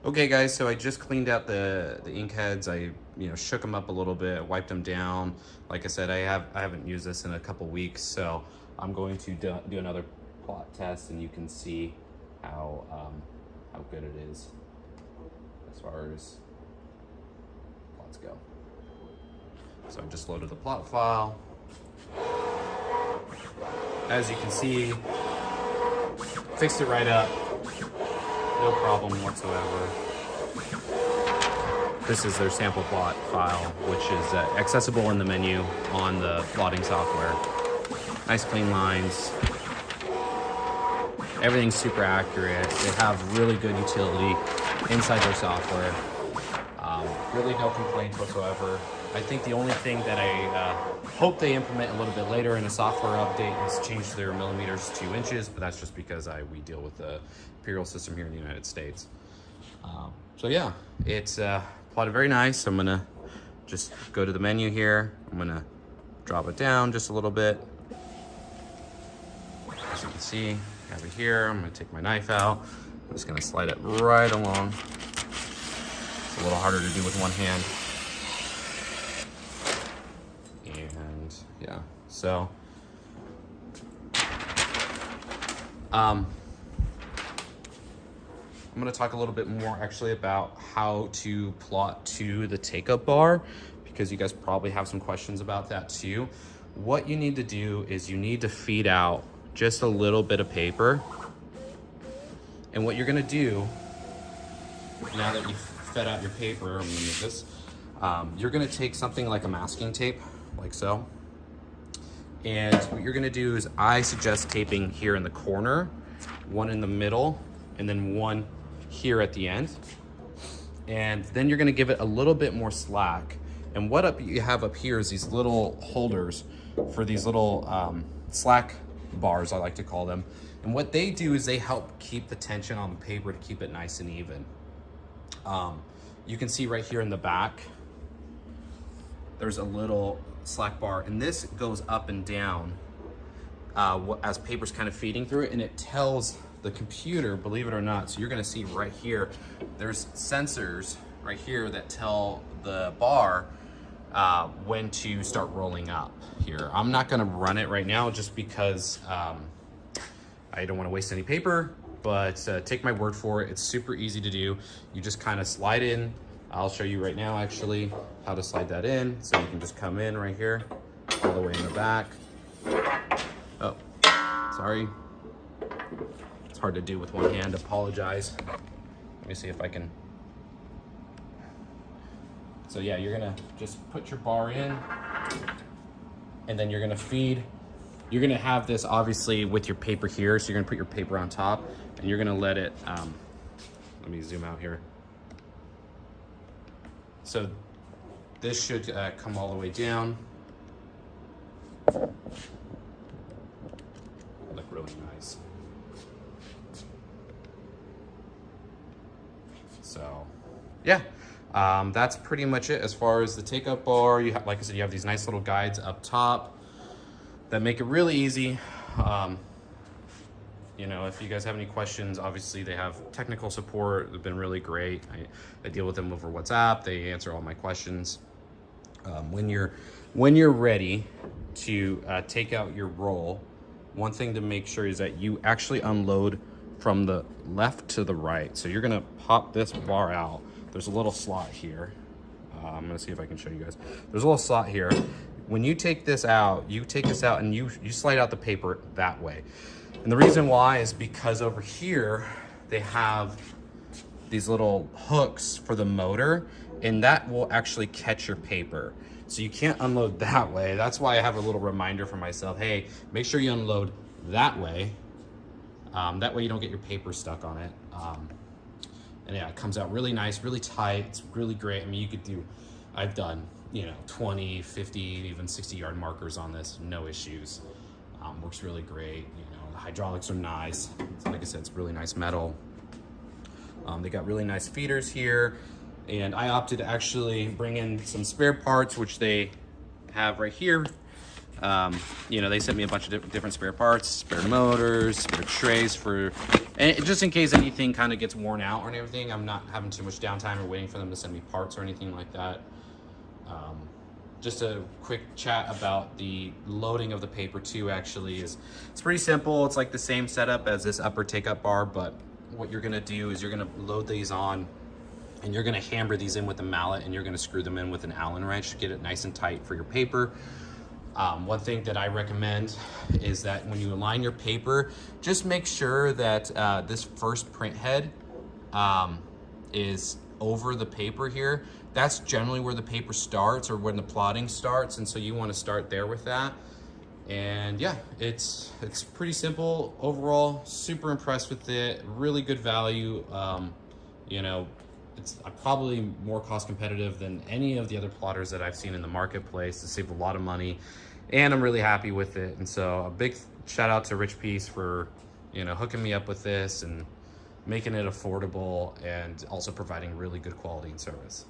Okay guys, so I just cleaned out the ink heads. I shook them up a little bit, wiped them down. Like I said, I haven't used this in a couple weeks, so I'm going to do another plot test, and you can see how good it is as far as plots go. So I just loaded the plot file. As you can see, fixed it right up. No problem whatsoever. This is their sample plot file, which is accessible in the menu on the plotting software. Nice clean lines. Everything's super accurate. They have really good utility inside their software. Really no complaints whatsoever. I think the only thing that I hope they implement a little bit later in a software update is change their millimeters to inches, but that's just because we deal with the imperial system here in the United States. So yeah, it's plotted very nice. I'm gonna just go to the menu here. I'm gonna drop it down just a little bit. As you can see, I have it here. I'm gonna take my knife out. I'm just gonna slide it right along. It's a little harder to do with one hand. And yeah, so I'm going to talk a little bit more actually about how to plot to the take-up bar, because you guys probably have some questions about that too. What you need to do is you need to feed out just a little bit of paper. And what you're going to do, now that you've fed out your paper, I'm going to move this, you're going to take something like a masking tape, like so. And what you're going to do is, I suggest taping here in the corner, one in the middle, and then one here at the end. And then you're gonna give it a little bit more slack. And what you have up here is these little holders for these little slack bars, I like to call them. And what they do is they help keep the tension on the paper to keep it nice and even. You can see right here in the back, there's a little slack bar, and this goes up and down as paper's kind of feeding through it, and it tells the computer, believe it or not. So you're gonna see right here, there's sensors right here that tell the bar when to start rolling up here. I'm not gonna run it right now just because I don't wanna waste any paper, but take my word for it. It's super easy to do. You just kind of slide in. I'll show you right now actually how to slide that in. So you can just come in right here, all the way in the back. Oh, sorry. It's hard to do with one hand, apologize. Let me see if I can. So yeah, you're gonna just put your bar in, and then you're gonna feed. You're gonna have this obviously with your paper here, so you're gonna put your paper on top, and you're gonna let it, let me zoom out here. So this should come all the way down. Look really nice. So yeah, that's pretty much it as far as the take-up bar. You have, like I said, you have these nice little guides up top that make it really easy. If you guys have any questions, obviously they have technical support. They've been really great. I deal with them over WhatsApp. They answer all my questions. When you're ready to take out your roll, one thing to make sure is that you actually unload from the left to the right. So you're gonna pop this bar out. There's a little slot here. I'm gonna see if I can show you guys. There's a little slot here. When you take this out, and you slide out the paper that way. And the reason why is because over here, they have these little hooks for the motor, and that will actually catch your paper. So you can't unload that way. That's why I have a little reminder for myself. Hey, make sure you unload that way. That way you don't get your paper stuck on it. And yeah, it comes out really nice, really tight. It's really great. I mean, I've done, 20, 50, even 60-yard markers on this, no issues. Works really great. The hydraulics are nice. Like I said, it's really nice metal. They got really nice feeders here. And I opted to actually bring in some spare parts, which they have right here. You know, they sent me a bunch of different spare parts, spare motors, spare trays and just in case anything kind of gets worn out or anything, I'm not having too much downtime or waiting for them to send me parts or anything like that. Just a quick chat about the loading of the paper too, actually, it's pretty simple. It's like the same setup as this upper take-up bar, but what you're gonna do is you're gonna load these on and you're gonna hammer these in with a mallet, and you're gonna screw them in with an Allen wrench to get it nice and tight for your paper. One thing that I recommend is that when you align your paper, just make sure that this first print head is over the paper here. That's generally where the paper starts, or when the plotting starts, and so you want to start there with that. And yeah, it's pretty simple overall. Super impressed with it. Really good value. You know, it's probably more cost competitive than any of the other plotters that I've seen in the marketplace. To save a lot of money, and I'm really happy with it. And so a big shout out to Richpeace for, you know, hooking me up with this and making it affordable, and also providing really good quality and service.